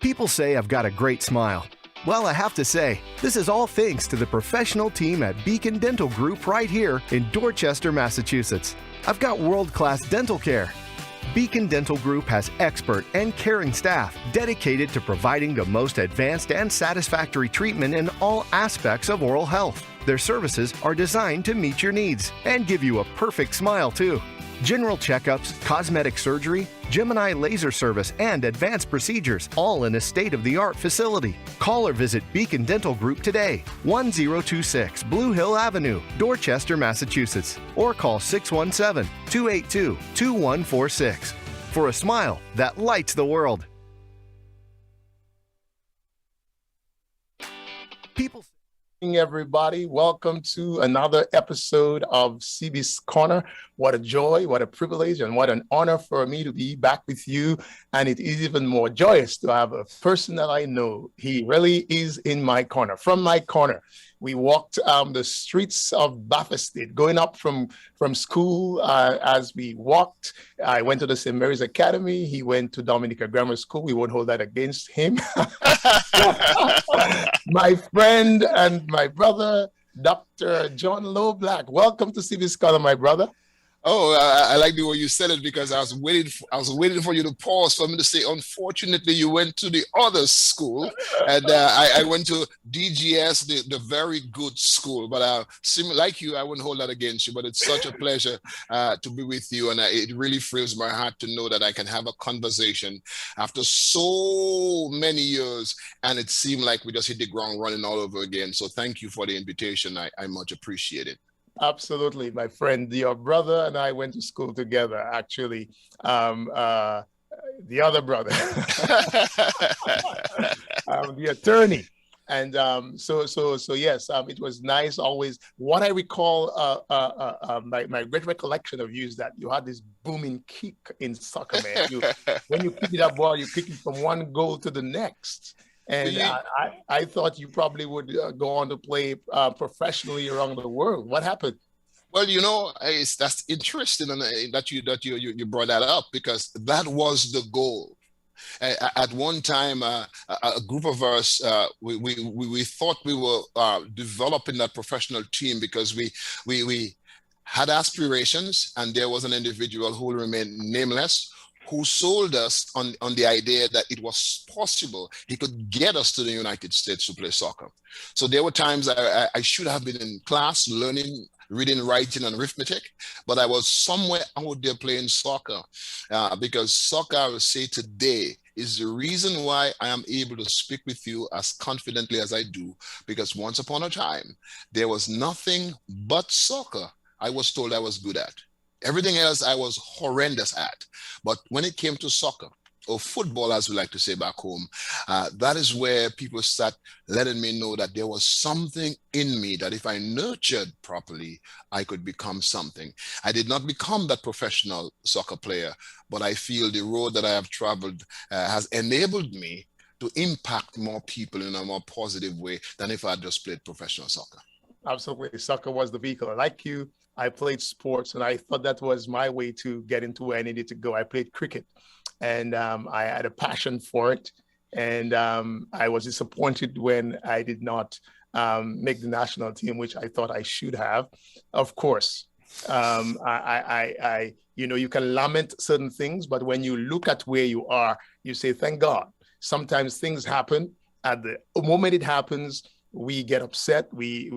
People say I've got a great smile. Well, I have to say, this is all thanks to the professional team at Beacon Dental Group right here in Dorchester, Massachusetts. I've got world-class dental care. Beacon Dental Group has expert and caring staff dedicated to providing the most advanced and satisfactory treatment in all aspects of oral health. Their services are designed to meet your needs and give you a perfect smile, too. General checkups, cosmetic surgery, Gemini laser service, and advanced procedures, all in a state-of-the-art facility. Call or visit Beacon Dental Group today, 1026 Blue Hill Avenue, Dorchester, Massachusetts, or call 617-282-2146 for a smile that lights the world. People. Everybody, welcome to another episode of CB's Corner. What a joy, what a privilege, and what an honor for me to be back with you. And it is even more joyous to have a person that I know. He really is in my corner, from my corner. We walked the streets of Bathurst State, going up from school. As we walked, I went to the St. Mary's Academy. He went to Dominica Grammar School. We won't hold that against him. My friend and my brother, Dr. John Lowe Black. Welcome to CB Scholar, my brother. Oh, I like the way you said it, because I was waiting for you to pause for me to say, unfortunately, you went to the other school, and I went to DGS, the very good school. But like you, I wouldn't hold that against you. But it's such a pleasure to be with you, and it really fills my heart to know that I can have a conversation after so many years, and it seemed like we just hit the ground running all over again. So thank you for the invitation. I much appreciate it. Absolutely, my friend. Your brother and I went to school together, actually. The other brother, the attorney. And so yes, it was nice always. What I recall, my great recollection of you is that you had this booming kick in soccer, man. When you kick that ball, you kick it from one goal to the next. And I thought you probably would go on to play professionally around the world. What happened? Well, that's interesting that you brought that up, because that was the goal. At one time, a group of us, we thought we were developing that professional team, because we had aspirations, and there was an individual who will remain nameless, who sold us on the idea that it was possible he could get us to the United States to play soccer. So there were times I should have been in class learning, reading, writing, and arithmetic, but I was somewhere out there playing soccer, because soccer, I will say today, is the reason why I am able to speak with you as confidently as I do, because once upon a time, there was nothing but soccer I was told I was good at. Everything else I was horrendous at. But when it came to soccer, or football, as we like to say back home, that is where people start letting me know that there was something in me that if I nurtured properly, I could become something. I did not become that professional soccer player, but I feel the road that I have traveled has enabled me to impact more people in a more positive way than if I had just played professional soccer. Absolutely. Soccer was the vehicle. Like you, I played sports, and I thought that was my way to get into where I needed to go. I played cricket, and I had a passion for it. And I was disappointed when I did not make the national team, which I thought I should have. Of course, you can lament certain things, but when you look at where you are, you say, thank God. Sometimes things happen. At the moment it happens, we get upset, we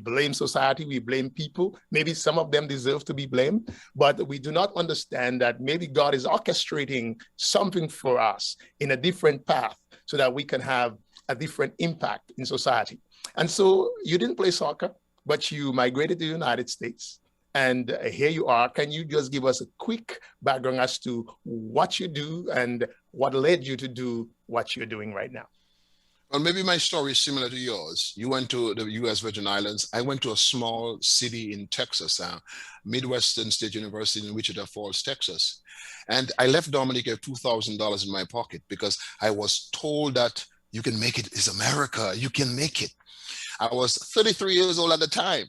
blame society, we blame people. Maybe some of them deserve to be blamed, but we do not understand that maybe God is orchestrating something for us in a different path so that we can have a different impact in society. And so you didn't play soccer, but you migrated to the United States. And here you are. Can you just give us a quick background as to what you do and what led you to do what you're doing right now? Well, maybe my story is similar to yours. You went to the U.S. Virgin Islands. I went to a small city in Texas, Midwestern State University in Wichita Falls, Texas. And I left Dominica with $2,000 in my pocket because I was told that you can make it. It's America. You can make it. I was 33 years old at the time.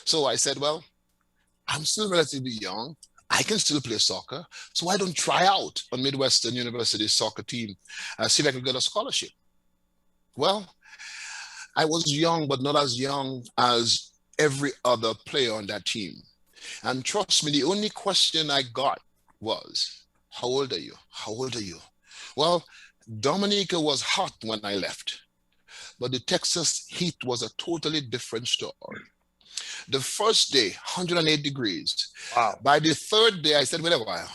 So I said, well, I'm still relatively young. I can still play soccer, so why don't try out on Midwestern University's soccer team, see if I can get a scholarship. Well, I was young, but not as young as every other player on that team. And trust me, the only question I got was, how old are you? How old are you? Well, Dominica was hot when I left, but the Texas heat was a totally different story. The first day, 108 degrees. Wow. By the third day, I said, wait a while,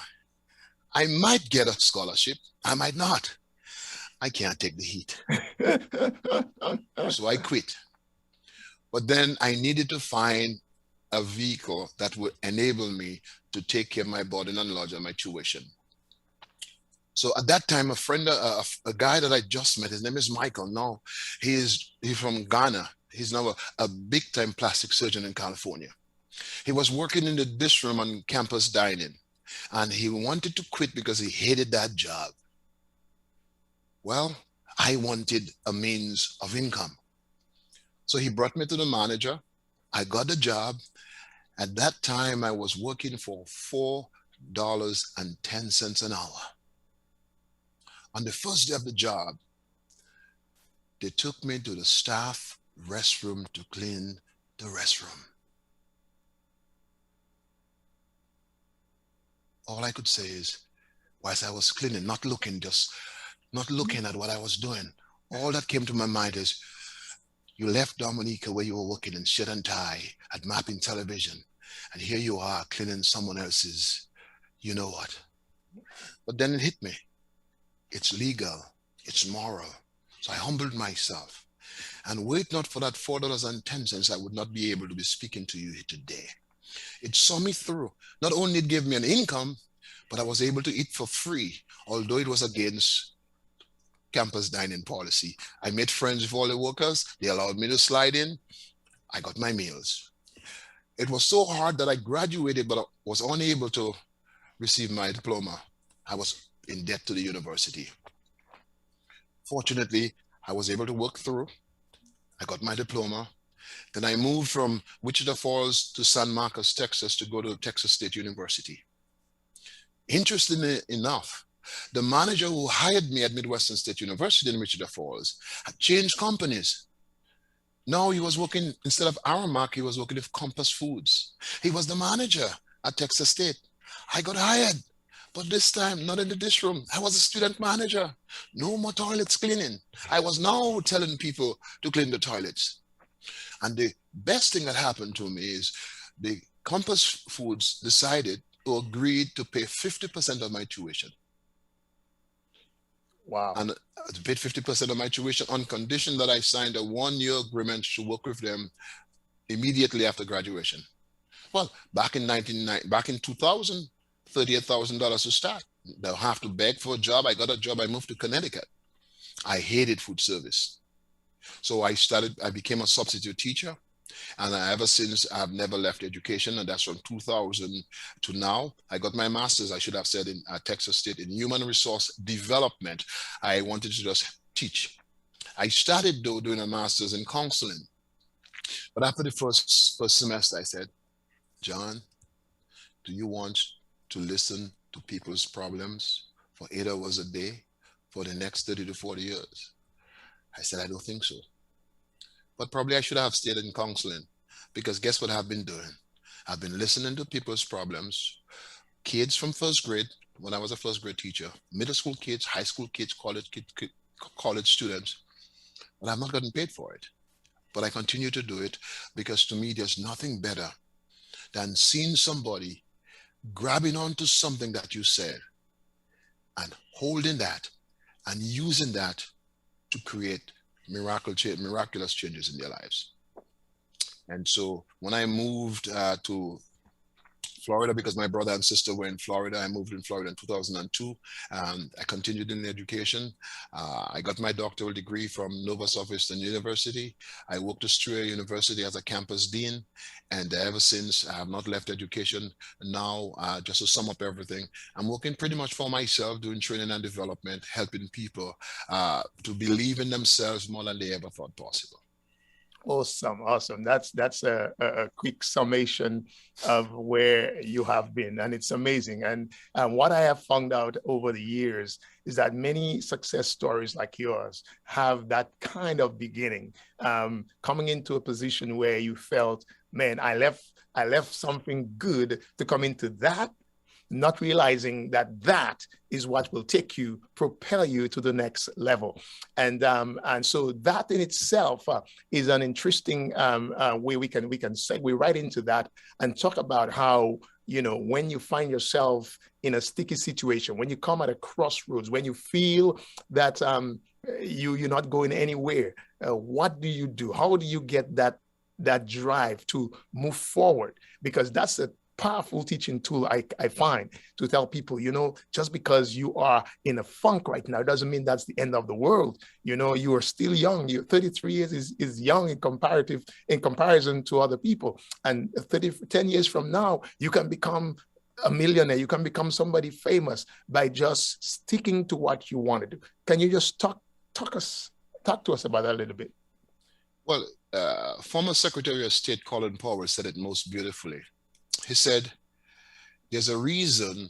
I might get a scholarship. I might not. I can't take the heat. So I quit. But then I needed to find a vehicle that would enable me to take care of my boarding and lodging and my tuition. So at that time, a guy that I just met, his name is Michael. Now he's from Ghana. He's now a big time plastic surgeon in California. He was working in the dish room on campus dining, and he wanted to quit because he hated that job. Well, I wanted a means of income. So he brought me to the manager. I got the job. At that time, I was working for $4.10 an hour. On the first day of the job, they took me to the staff restroom to clean the restroom. All I could say is, whilst I was cleaning, not looking at what I was doing, all that came to my mind is, you left Dominica where you were working in shirt and tie at Mapping Television, and here you are cleaning someone else's, you know what. But then it hit me. It's legal, it's moral. So I humbled myself. And were it not for that $4.10, I would not be able to be speaking to you today. It saw me through. Not only it gave me an income, but I was able to eat for free, although it was against campus dining policy. I made friends with all the workers. They allowed me to slide in. I got my meals. It was so hard that I graduated, but I was unable to receive my diploma. I was in debt to the university. Fortunately, I was able to work through. I got my diploma. Then I moved from Wichita Falls to San Marcos, Texas to go to Texas State University. Interestingly enough, the manager who hired me at Midwestern State University in Wichita Falls had changed companies. Now he was working, instead of Aramark, he was working with Compass Foods. He was the manager at Texas State. I got hired, but this time not in the dish room. I was a student manager. No more toilets cleaning. I was now telling people to clean the toilets. And the best thing that happened to me is the Compass Foods decided to agree to pay 50% of my tuition. Wow. And I paid 50% of my tuition on condition that I signed a one-year agreement to work with them immediately after graduation. Well, back in 2000, $38,000 to start. They'll have to beg for a job. I got a job. I moved to Connecticut. I hated food service. So I became a substitute teacher. And ever since, I've never left education. And that's from 2000 to now. I got my master's, I should have said, in Texas State in human resource development. I wanted to just teach. I started doing a master's in counseling. But after the first semester, I said, John, do you want to listen to people's problems for 8 hours a day for the next 30 to 40 years? I said, I don't think so. But probably I should have stayed in counseling, because guess what I've been doing? I've been listening to people's problems, kids from first grade, when I was a first grade teacher, middle school kids, high school kids, college students, but I've not gotten paid for it. But I continue to do it because to me, there's nothing better than seeing somebody grabbing onto something that you said and holding that and using that to create miraculous changes in their lives. And so when I moved to Florida, because my brother and sister were in Florida, I moved in Florida in 2002. I continued in education. I got my doctoral degree from Nova Southeastern University. I worked at Strayer University as a campus dean. And ever since, I have not left education. Now, just to sum up everything, I'm working pretty much for myself, doing training and development, helping people to believe in themselves more than they ever thought possible. Awesome, awesome. That's a quick summation of where you have been, and it's amazing. And what I have found out over the years is that many success stories like yours have that kind of beginning, coming into a position where you felt, man, I left something good to come into that, not realizing that that is what will take you, propel you to the next level. And so that in itself is an interesting way we can segue right into that and talk about how, you know, when you find yourself in a sticky situation, when you come at a crossroads, when you feel that you're not going anywhere, what do you do? How do you get that drive to move forward? Because that's a powerful teaching tool I find, to tell people, you know, just because you are in a funk right now doesn't mean that's the end of the world. You know, you are still young. You 33 years is young in comparison to other people. And 10 years from now, you can become a millionaire. You can become somebody famous by just sticking to what you want to do. Can you just talk to us about that a little bit? Well, former Secretary of State Colin Powell said it most beautifully. He said, there's a reason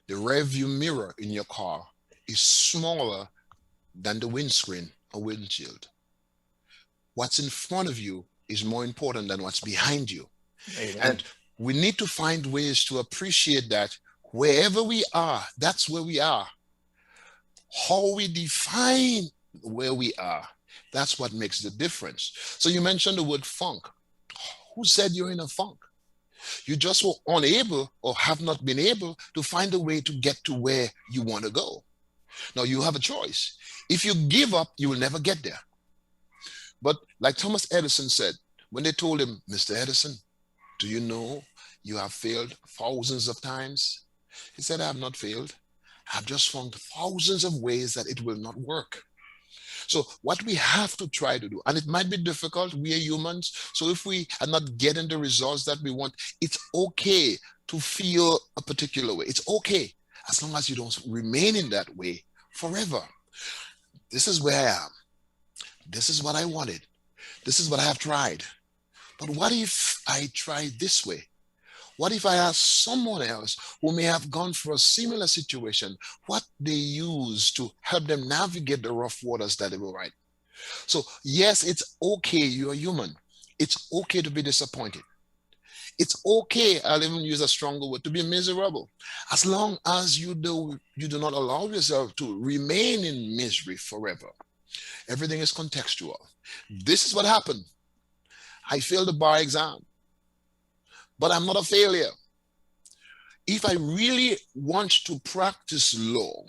the rearview mirror in your car is smaller than the windscreen or windshield. What's in front of you is more important than what's behind you. Amen. And we need to find ways to appreciate that wherever we are, that's where we are. How we define where we are, that's what makes the difference. So you mentioned the word funk. Who said you're in a funk? You just were unable or have not been able to find a way to get to where you want to go. Now you have a choice. If you give up, you will never get there. But like Thomas Edison said, when they told him, Mr. Edison, do you know you have failed thousands of times? He said, I have not failed. I've just found thousands of ways that it will not work. So what we have to try to do, and it might be difficult, we are humans, so if we are not getting the results that we want, it's okay to feel a particular way. It's okay, as long as you don't remain in that way forever. This is where I am. This is what I wanted. This is what I have tried. But what if I try this way? What if I ask someone else who may have gone through a similar situation, what they use to help them navigate the rough waters that they were right? So yes, it's okay, you're human. It's okay to be disappointed. It's okay, I'll even use a stronger word, to be miserable. As long as you do not allow yourself to remain in misery forever. Everything is contextual. This is what happened. I failed the bar exam. But I'm not a failure. If I really want to practice law,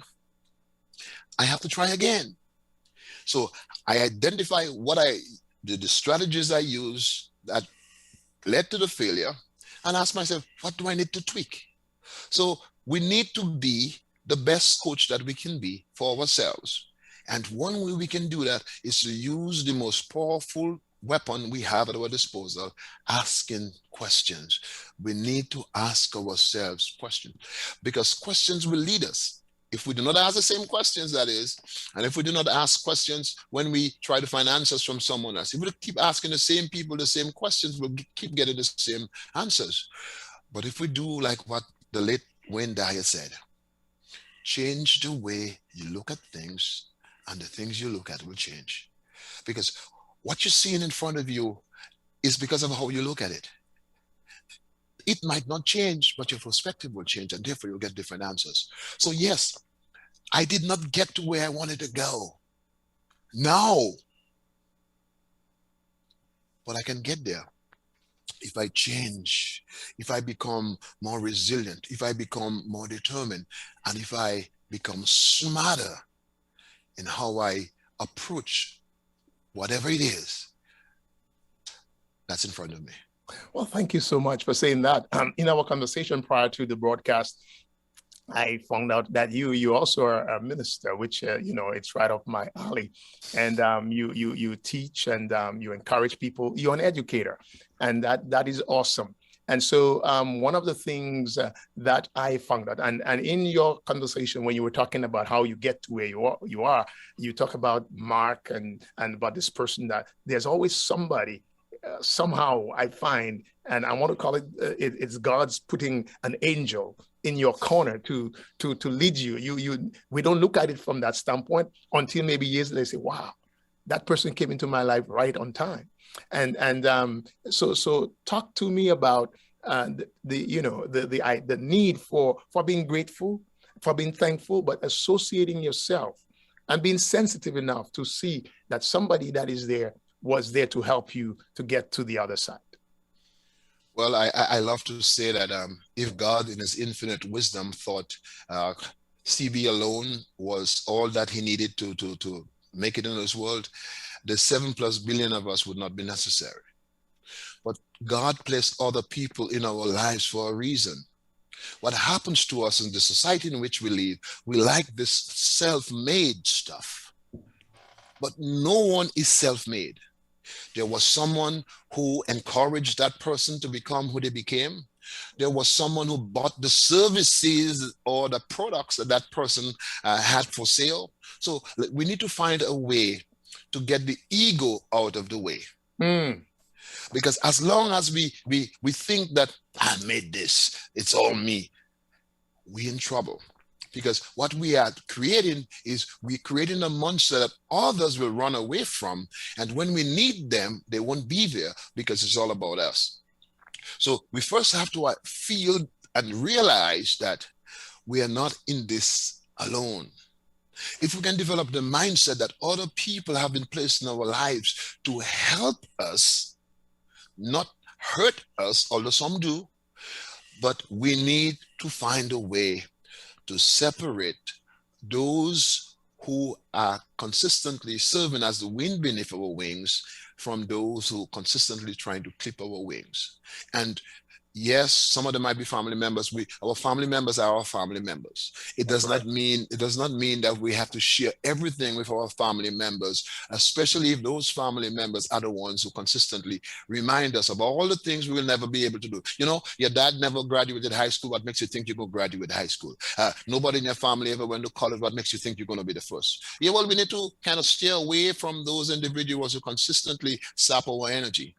I have to try again. So I identify the strategies I use that led to the failure and ask myself, what do I need to tweak? So we need to be the best coach that we can be for ourselves. And one way we can do that is to use the most powerful weapon we have at our disposal, asking questions. We need to ask ourselves questions, because questions will lead us. If we do not ask the same questions, that is, and if we do not ask questions when we try to find answers from someone else, if we keep asking the same people the same questions, we'll keep getting the same answers. But if we do like what the late Wayne Dyer said, change the way you look at things, and the things you look at will change. Because what you're seeing in front of you is because of how you look at it. It might not change, but your perspective will change, and therefore you'll get different answers. So yes, I did not get to where I wanted to go. No. But I can get there if I change, if I become more resilient, if I become more determined, and if I become smarter in how I approach whatever it is that's in front of me. Well, thank you so much for saying that. In our conversation prior to the broadcast, I found out that you also are a minister, which it's right up my alley. And you teach and you encourage people. You're an educator, and that is awesome. And so one of the things that I found out, and in your conversation when you were talking about how you get to where you talk about Mark and about this person, that there's always somebody somehow I find, and I want to call it's God's putting an angel in your corner to lead you. We don't look at it from that standpoint until maybe years later say, wow, that person came into my life right on time. So talk to me about the need for being grateful, for being thankful, but associating yourself and being sensitive enough to see that somebody that is there was there to help you to get to the other side. Well, I love to say that if God in his infinite wisdom thought CB alone was all that he needed to make it in this world, the 7+ billion of us would not be necessary. But God placed other people in our lives for a reason. What happens to us in the society in which we live, we like this self-made stuff. But no one is self-made. There was someone who encouraged that person to become who they became. There was someone who bought the services or the products that that person had for sale. So we need to find a way to get the ego out of the way. Because as long as we think that I made this, it's all me, we're in trouble. Because what we are creating is we're creating a monster that others will run away from. And when we need them, they won't be there because it's all about us. So we first have to feel and realize that we are not in this alone. If we can develop the mindset that other people have been placed in our lives to help us, not hurt us, although some do, but we need to find a way to separate those who are consistently serving as the wind beneath our wings from those who consistently trying to clip our wings. And yes, some of them might be family members. Our family members are our family members. It does not mean that we have to share everything with our family members, especially if those family members are the ones who consistently remind us of all the things we will never be able to do. You know, your dad never graduated high school. What makes you think you're going to graduate high school? Nobody in your family ever went to college. What makes you think you're going to be the first? Yeah, well, we need to kind of stay away from those individuals who consistently sap our energy,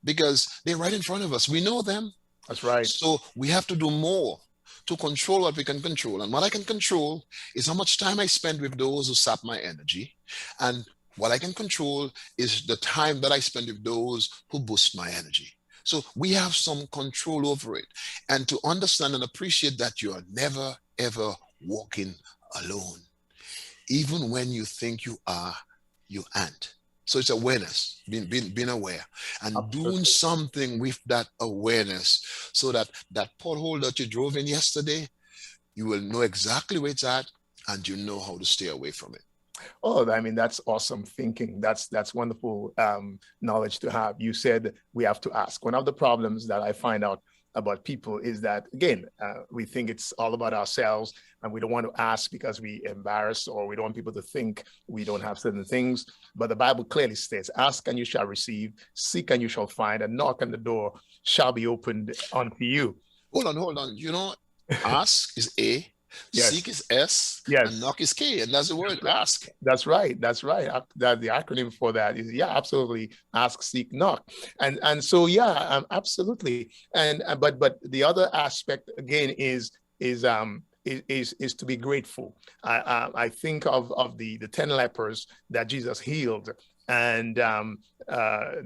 because they're right in front of us. We know them. That's right. So we have to do more to control what we can control. And what I can control is how much time I spend with those who sap my energy. And what I can control is the time that I spend with those who boost my energy. So we have some control over it. And to understand and appreciate that you are never, ever walking alone. Even when you think you are, you aren't. So it's awareness, being aware, and doing something with that awareness, so that that pothole that you drove in yesterday, you will know exactly where it's at, and you know how to stay away from it. Oh, I mean, that's awesome thinking. That's wonderful knowledge to have. You said we have to ask. One of the problems that I find out about people is that, again, we think it's all about ourselves, and we don't want to ask because we embarrass, or we don't want people to think we don't have certain things. But the Bible clearly states, ask and you shall receive, seek and you shall find, and knock on the door shall be opened unto you. Hold on. You know, ask is A, yes. Seek is S, yes. And knock is K, and that's the word, ask. That's right. That the acronym for that is, yeah, absolutely, ask, seek, knock. And so, yeah, absolutely. And but the other aspect again is to be grateful. I think of the 10 lepers that Jesus healed, and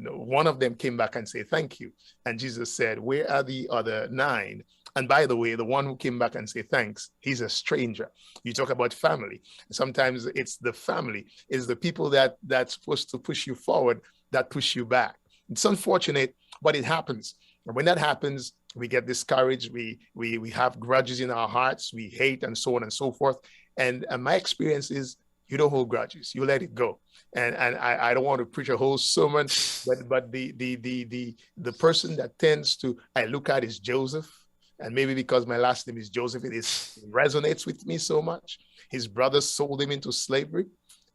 one of them came back and said, thank you. And Jesus said, where are the other 9? And by the way, the one who came back and said thanks, he's a stranger. You talk about family. Sometimes it's the family, it's the people that's supposed to push you forward that push you back. It's unfortunate, but it happens. And when that happens, we get discouraged. We have grudges in our hearts. We hate, and so on and so forth. And my experience is, you don't hold grudges. You let it go. And I don't want to preach a whole sermon, but the person that tends to I look at is Joseph. And maybe because my last name is Joseph, it resonates with me so much. His brothers sold him into slavery,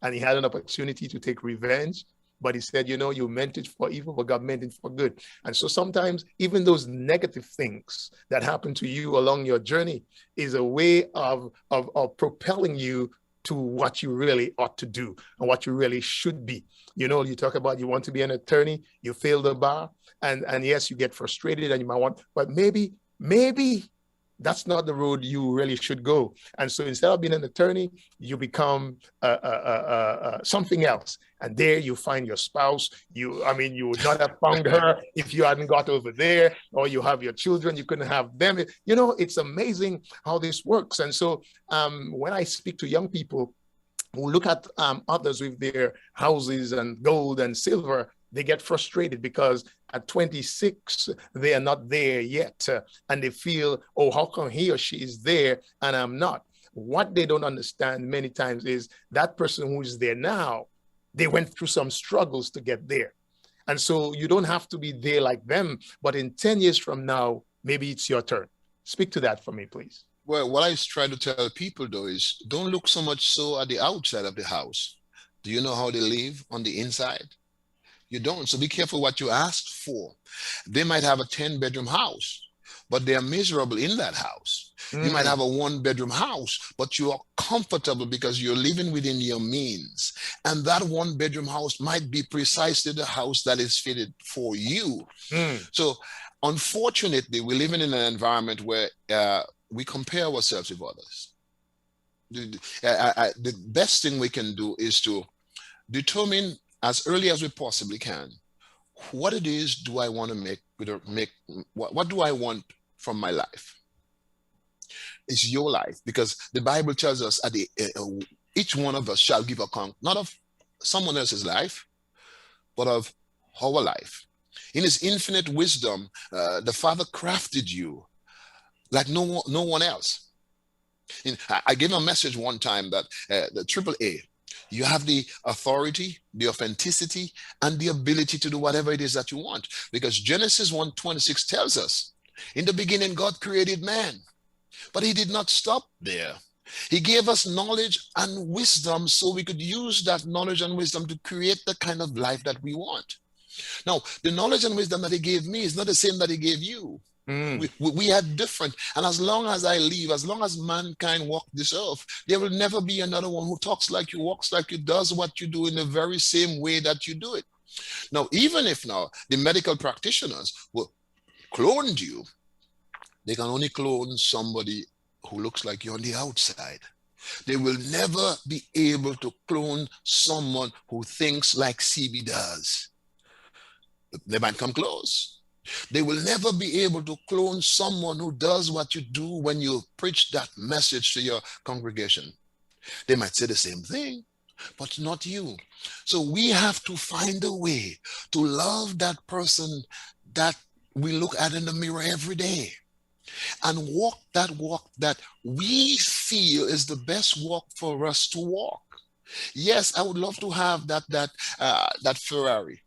and he had an opportunity to take revenge. but he said, you know, you meant it for evil, but God meant it for good. And so sometimes even those negative things that happen to you along your journey is a way of propelling you to what you really ought to do and what you really should be. You know, you talk about you want to be an attorney, you fail the bar, and yes, you get frustrated and you might want, but maybe that's not the road you really should go. And so instead of being an attorney, you become something else. And there you find your spouse. You would not have found her if you hadn't got over there, or you have your children, you couldn't have them. You know, it's amazing how this works. And so when I speak to young people who look at others with their houses and gold and silver, they get frustrated because at 26, they are not there yet. And they feel, oh, how come he or she is there and I'm not? What they don't understand many times is that person who is there now, they went through some struggles to get there. And so you don't have to be there like them, but in 10 years from now, maybe it's your turn. Speak to that for me, please. Well, what I try to tell people though is don't look so much so at the outside of the house. Do you know how they live on the inside? You don't. So be careful what you ask for. They might have a 10-bedroom house, but they are miserable in that house. You might have a 1-bedroom house, but you are comfortable because you're living within your means. And that 1-bedroom house might be precisely the house that is fitted for you. So unfortunately, we're living in an environment where we compare ourselves with others. The best thing we can do is to determine as early as we possibly can, what it is do I want to what do I want from my life? It's your life, because the Bible tells us at each one of us shall give account, not of someone else's life, but of our life. In his infinite wisdom, the Father crafted you like no one else. I gave a message one time that the AAA, you have the authority, the authenticity, and the ability to do whatever it is that you want. Because Genesis 1:26 tells us, in the beginning, God created man, but he did not stop there. He gave us knowledge and wisdom so we could use that knowledge and wisdom to create the kind of life that we want. Now, the knowledge and wisdom that he gave me is not the same that he gave you. We are different. And as long as I live, as long as mankind walk this earth, there will never be another one who talks like you, walks like you, does what you do in the very same way that you do it. Now, even if now the medical practitioners will clone you, they can only clone somebody who looks like you on the outside. They will never be able to clone someone who thinks like CB does. They might come close. They will never be able to clone someone who does what you do when you preach that message to your congregation. They might say the same thing, but not you. So we have to find a way to love that person that we look at in the mirror every day and walk that we feel is the best walk for us to walk. Yes, I would love to have that Ferrari.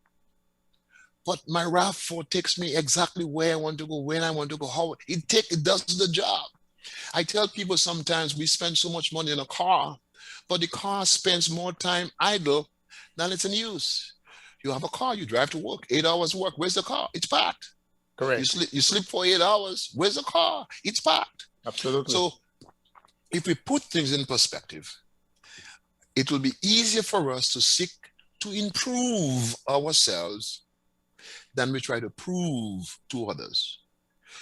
But my RAV4 takes me exactly where I want to go, when I want to go, how it does the job. I tell people sometimes we spend so much money in a car, but the car spends more time idle than it's in use. You have a car, you drive to work, 8 hours work. Where's the car? It's parked. Correct. You sleep for 8 hours. Where's the car? It's parked. Absolutely. So if we put things in perspective, it will be easier for us to seek to improve ourselves than we try to prove to others.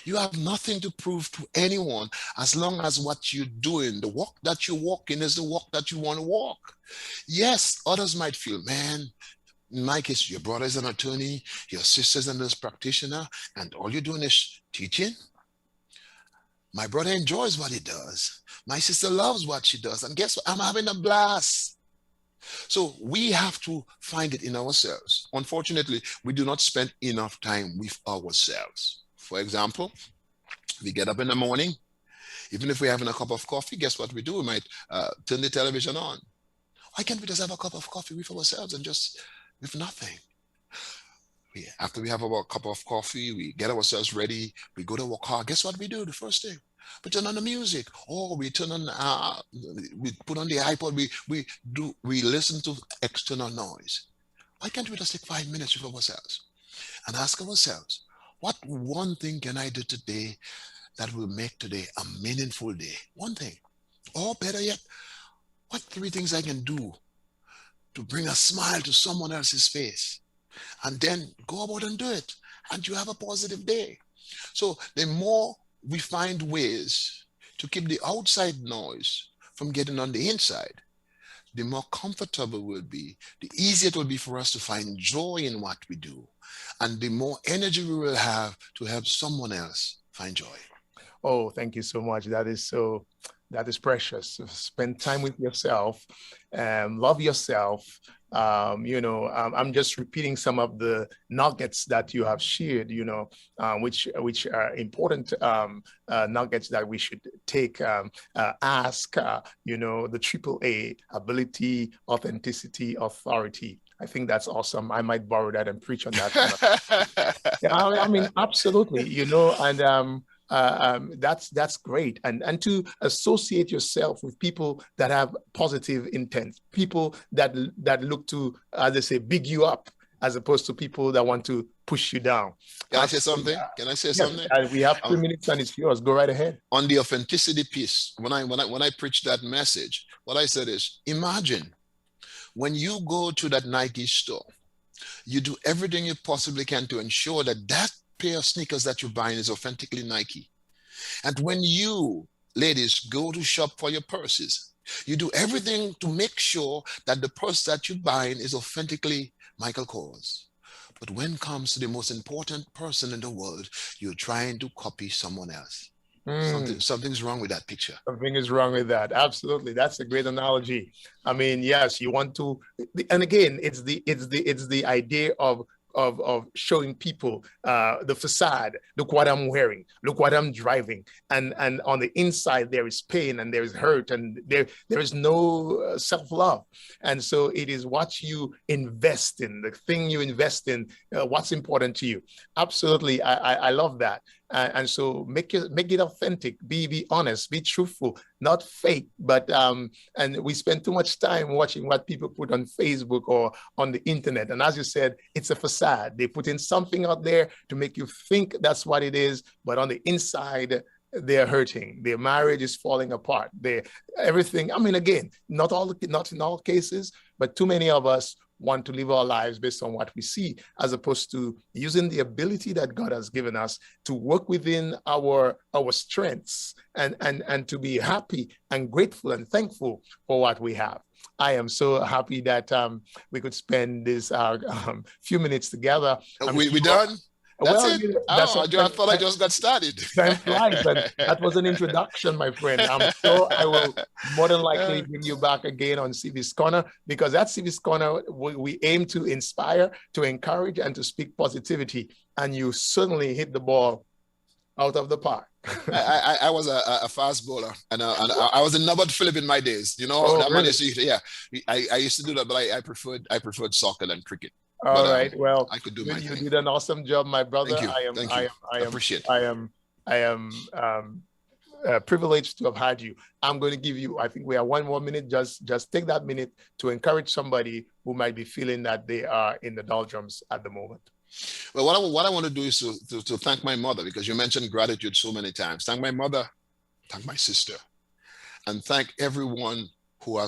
You have nothing to prove to anyone as long as what you're doing, the walk that you walk in, is the walk that you want to walk. Yes, others might feel, man, in my case, your brother is an attorney, your sister's a nurse practitioner, and all you're doing is teaching. My brother enjoys what he does. My sister loves what she does. And guess what? I'm having a blast. So we have to find it in ourselves. Unfortunately, we do not spend enough time with ourselves. For example, we get up in the morning, even if we're having a cup of coffee, guess what we do? We might turn the television on. Why can't we just have a cup of coffee with ourselves and just with nothing? After we have our cup of coffee, we get ourselves ready, we go to our car. Guess what we do the first thing? We turn on the music, or we turn on, we put on the iPod, we listen to external noise. why can't we just take 5 minutes with ourselves and ask ourselves, what one thing can I do today that will make today a meaningful day? One thing. Or better yet, what 3 things I can do to bring a smile to someone else's face? And then go about and do it. And you have a positive day. So the more we find ways to keep the outside noise from getting on the inside, the more comfortable we'll be, the easier it will be for us to find joy in what we do, and the more energy we will have to help someone else find joy. Oh, thank you so much. That is precious. Spend time with yourself, love yourself. I'm just repeating some of the nuggets that you have shared, which are important nuggets that we should take. Ask, the AAA: ability, authenticity, authority. I think that's awesome. I might borrow that and preach on that. Yeah, I mean, absolutely, and that's great. And to associate yourself with people that have positive intent, people that look to, as they say, big you up, as opposed to people that want to push you down. Can I say something? Can I say something? We have 3 minutes and it's yours. Go right ahead. On the authenticity piece, when I preached that message, what I said is, imagine when you go to that Nike store, you do everything you possibly can to ensure that that pair of sneakers that you're buying is authentically Nike. And when you, ladies, go to shop for your purses, you do everything to make sure that the purse that you're buying is authentically Michael Kors. But when it comes to the most important person in the world, you're trying to copy someone else. Something's wrong with that picture. Something is wrong with that. Absolutely. That's a great analogy. I mean, yes, you want to, and again, it's the idea of showing people the facade. Look what I'm wearing. Look what I'm driving. And on the inside, there is pain and there is hurt and there is no self-love. And so it is what you invest in, the thing you invest in, what's important to you. Absolutely. I love that. And so make it authentic, be honest, be truthful, not fake. But and we spend too much time watching what people put on Facebook or on the internet. And as you said, it's a facade. They put in something out there to make you think that's what it is, but on the inside, they're hurting. Their marriage is falling apart. Everything. I mean, again, not in all cases, but too many of us want to live our lives based on what we see, as opposed to using the ability that God has given us to work within our strengths and to be happy and grateful and thankful for what we have. I am so happy that we could spend this few minutes together. We done? That's it? I thought I just got started. Time flies, and that was an introduction, my friend. I'm sure I will more than likely bring you back again on CV's Corner, because at CV's Corner, we aim to inspire, to encourage, and to speak positivity. And you certainly hit the ball out of the park. I was a fast bowler, and I was a Norbert Phillip in my days. Really? I used to do that, but I preferred soccer than cricket. All right. Well, I could do my thing. You did an awesome job, my brother. Thank you. I appreciate it. I am privileged to have had you. I'm going to give you, I think we have 1 more minute. Just take that minute to encourage somebody who might be feeling that they are in the doldrums at the moment. Well, what I want to do is to thank my mother, because you mentioned gratitude so many times. Thank my mother, thank my sister, and thank everyone who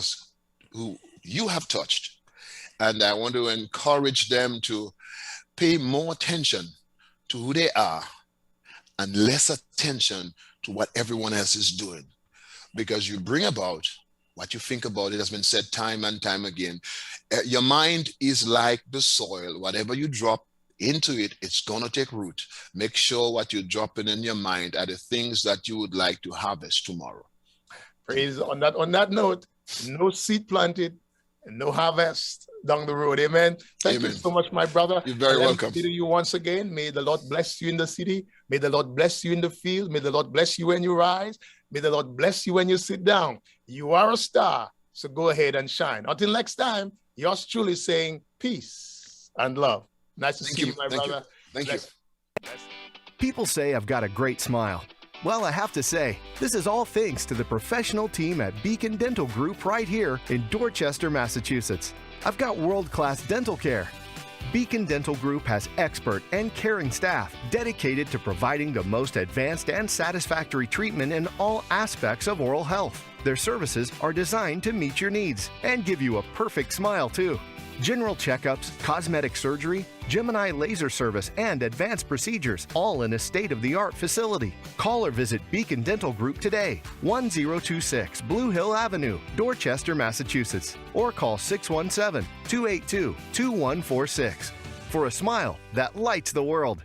you have touched. And I want to encourage them to pay more attention to who they are and less attention to what everyone else is doing. Because you bring about what you think about. It has been said time and time again. Your mind is like the soil. Whatever you drop into it, it's going to take root. Make sure what you're dropping in your mind are the things that you would like to harvest tomorrow. Praise on that note, no seed planted, and no harvest down the road. Amen. Thank you so much, my brother. You're very welcome. To you once again. May the Lord bless you in the city. May the Lord bless you in the field. May the Lord bless you when you rise. May the Lord bless you when you sit down. You are a star, so go ahead and shine. Until next time, yours truly saying peace and love. Nice to see you, my brother. Thank you. People say I've got a great smile. Well, I have to say, this is all thanks to the professional team at Beacon Dental Group right here in Dorchester, Massachusetts. I've got world-class dental care. Beacon Dental Group has expert and caring staff dedicated to providing the most advanced and satisfactory treatment in all aspects of oral health. Their services are designed to meet your needs and give you a perfect smile, too. General checkups, cosmetic surgery, Gemini laser service, and advanced procedures, all in a state-of-the-art facility. Call or visit Beacon Dental Group today, 1026 Blue Hill Avenue, Dorchester, Massachusetts, or call 617-282-2146 for a smile that lights the world.